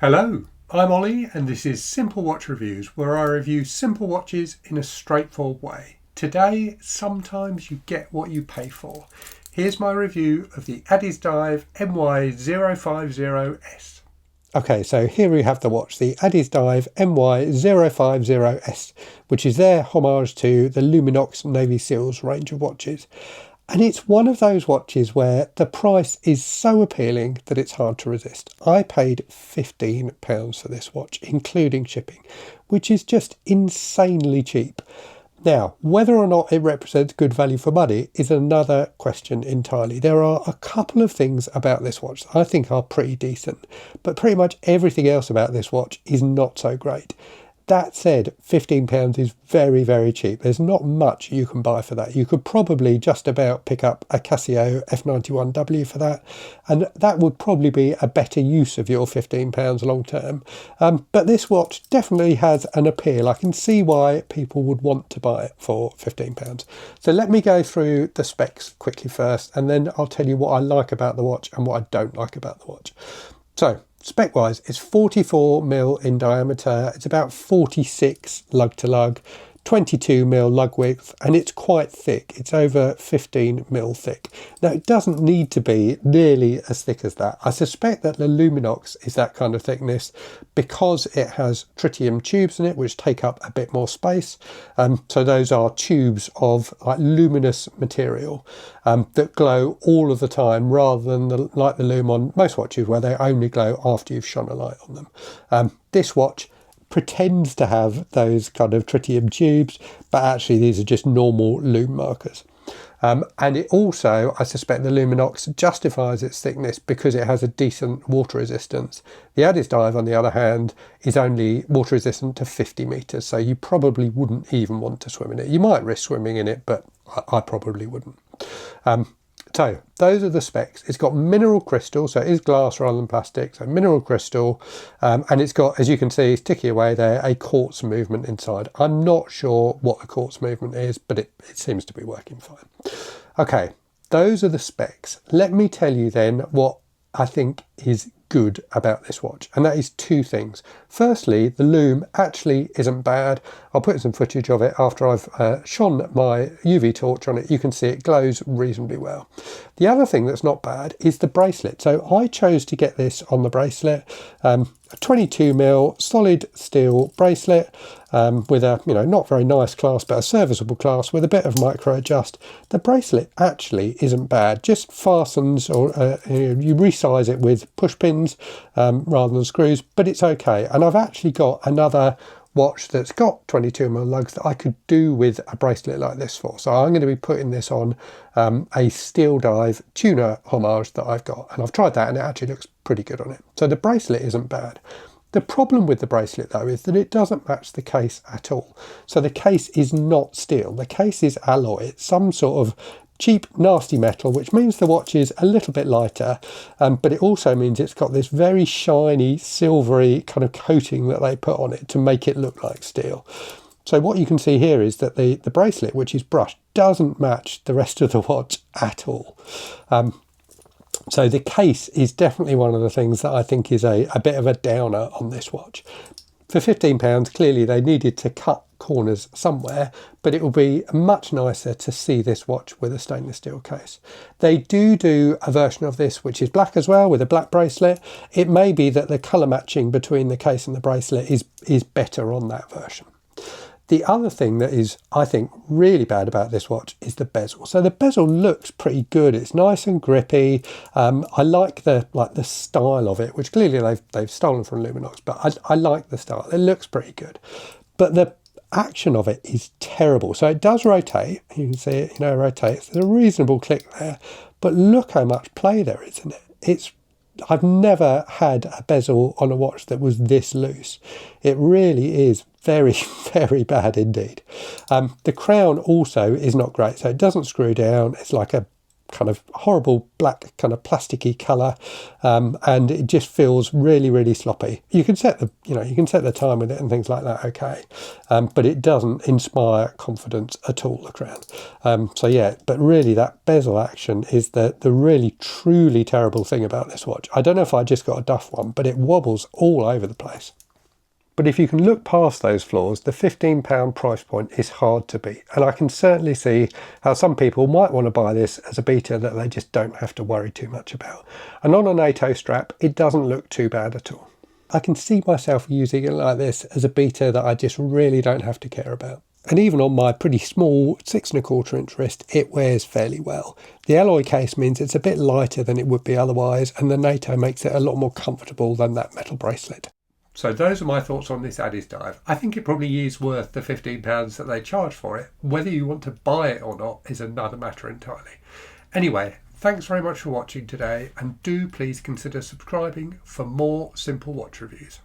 Hello, I'm Ollie and this is Simple Watch Reviews, where I review simple watches in a straightforward way. Today, sometimes you get what you pay for. Here's my review of the Addiesdive MY050S. Okay, so here we have the watch, the Addiesdive MY050S, which is their homage to the Luminox Navy Seals range of watches. And it's one of those watches where the price is so appealing that it's hard to resist. I paid £15 for this watch, including shipping, which is just insanely cheap. Now, whether or not it represents good value for money is another question entirely. There are a couple of things about this watch that I think are pretty decent, but pretty much everything else about this watch is not so great. That said, £15 is very, very cheap. There's not much you can buy for that. You could probably just about pick up a Casio F91W for that, and that would probably be a better use of your £15 long term. But this watch definitely has an appeal. I can see why people would want to buy it for £15. So let me go through the specs quickly first, and then I'll tell you what I like about the watch and what I don't like about the watch. So, spec-wise, it's 44mm in diameter, it's about 46 lug to lug, 22mm lug width, and it's quite thick. It's over 15mm thick. Now, it doesn't need to be nearly as thick as that. I suspect that the Luminox is that kind of thickness because it has tritium tubes in it, which take up a bit more space. So those are tubes of like luminous material that glow all of the time, rather than like the Lume on most watches where they only glow after you've shone a light on them. This watch pretends to have those kind of tritium tubes, but actually these are just normal lume markers. And it also, I suspect the Luminox justifies its thickness because it has a decent water resistance. The Addiesdive, on the other hand, is only water resistant to 50 metres, so you probably wouldn't even want to swim in it. You might risk swimming in it, but I probably wouldn't. So those are the specs. It's got mineral crystal, so it is glass rather than plastic, so mineral crystal, and it's got, as you can see, sticky away there, a quartz movement inside. I'm not sure what the quartz movement is, but it seems to be working fine. Okay, those are the specs. Let me tell you then what I think is good about this watch, and that is two things. Firstly, the lume actually isn't bad. I'll put some footage of it after I've shone my UV torch on it. You can see it glows reasonably well. The other thing that's not bad is the bracelet. So I chose to get this on the bracelet, a 22mm solid steel bracelet with a, not very nice clasp, but a serviceable clasp with a bit of micro adjust. The bracelet actually isn't bad, just fastens, or you resize it with push pins rather than screws, but it's okay. And I've actually got another watch that's got 22mm lugs that I could do with a bracelet like this for. So I'm going to be putting this on a Steel Dive tuner homage that I've got, and I've tried that and it actually looks pretty good on it. So the bracelet isn't bad. The problem with the bracelet though is that it doesn't match the case at all. So the case is not steel, the case is alloy. It's some sort of cheap nasty metal, which means the watch is a little bit lighter, but it also means it's got this very shiny silvery kind of coating that they put on it to make it look like steel. So what you can see here is that the bracelet, which is brushed, doesn't match the rest of the watch at all. So the case is definitely one of the things that I think is a bit of a downer on this watch. For £15, clearly they needed to cut corners somewhere, but it will be much nicer to see this watch with a stainless steel case. They do a version of this which is black as well, with a black bracelet. It may be that the colour matching between the case and the bracelet is better on that version. The other thing that is, I think, really bad about this watch is the bezel. So the bezel looks pretty good. It's nice and grippy. I like the style of it, which clearly they've stolen from Luminox, but I like the style. It looks pretty good. But the action of it is terrible. So it does rotate. You can see it, it rotates. There's a reasonable click there, but look how much play there is in it. I've never had a bezel on a watch that was this loose. It really is very, very bad indeed. The crown also is not great, so it doesn't screw down. It's like a kind of horrible black kind of plasticky colour, and it just feels really, really sloppy. You can set the, you can set the time with it and things like that, okay, but it doesn't inspire confidence at all, the crown. So yeah, but really that bezel action is the really truly terrible thing about this watch. I don't know if I just got a duff one, but it wobbles all over the place. But if you can look past those flaws, the £15 price point is hard to beat. And I can certainly see how some people might want to buy this as a beater that they just don't have to worry too much about. And on a NATO strap, it doesn't look too bad at all. I can see myself using it like this as a beater that I just really don't have to care about. And even on my pretty small 6¼ inch wrist, it wears fairly well. The alloy case means it's a bit lighter than it would be otherwise, and the NATO makes it a lot more comfortable than that metal bracelet. So those are my thoughts on this Addiesdive. I think it probably is worth the £15 that they charge for it. Whether you want to buy it or not is another matter entirely. Anyway, thanks very much for watching today, and do please consider subscribing for more simple watch reviews.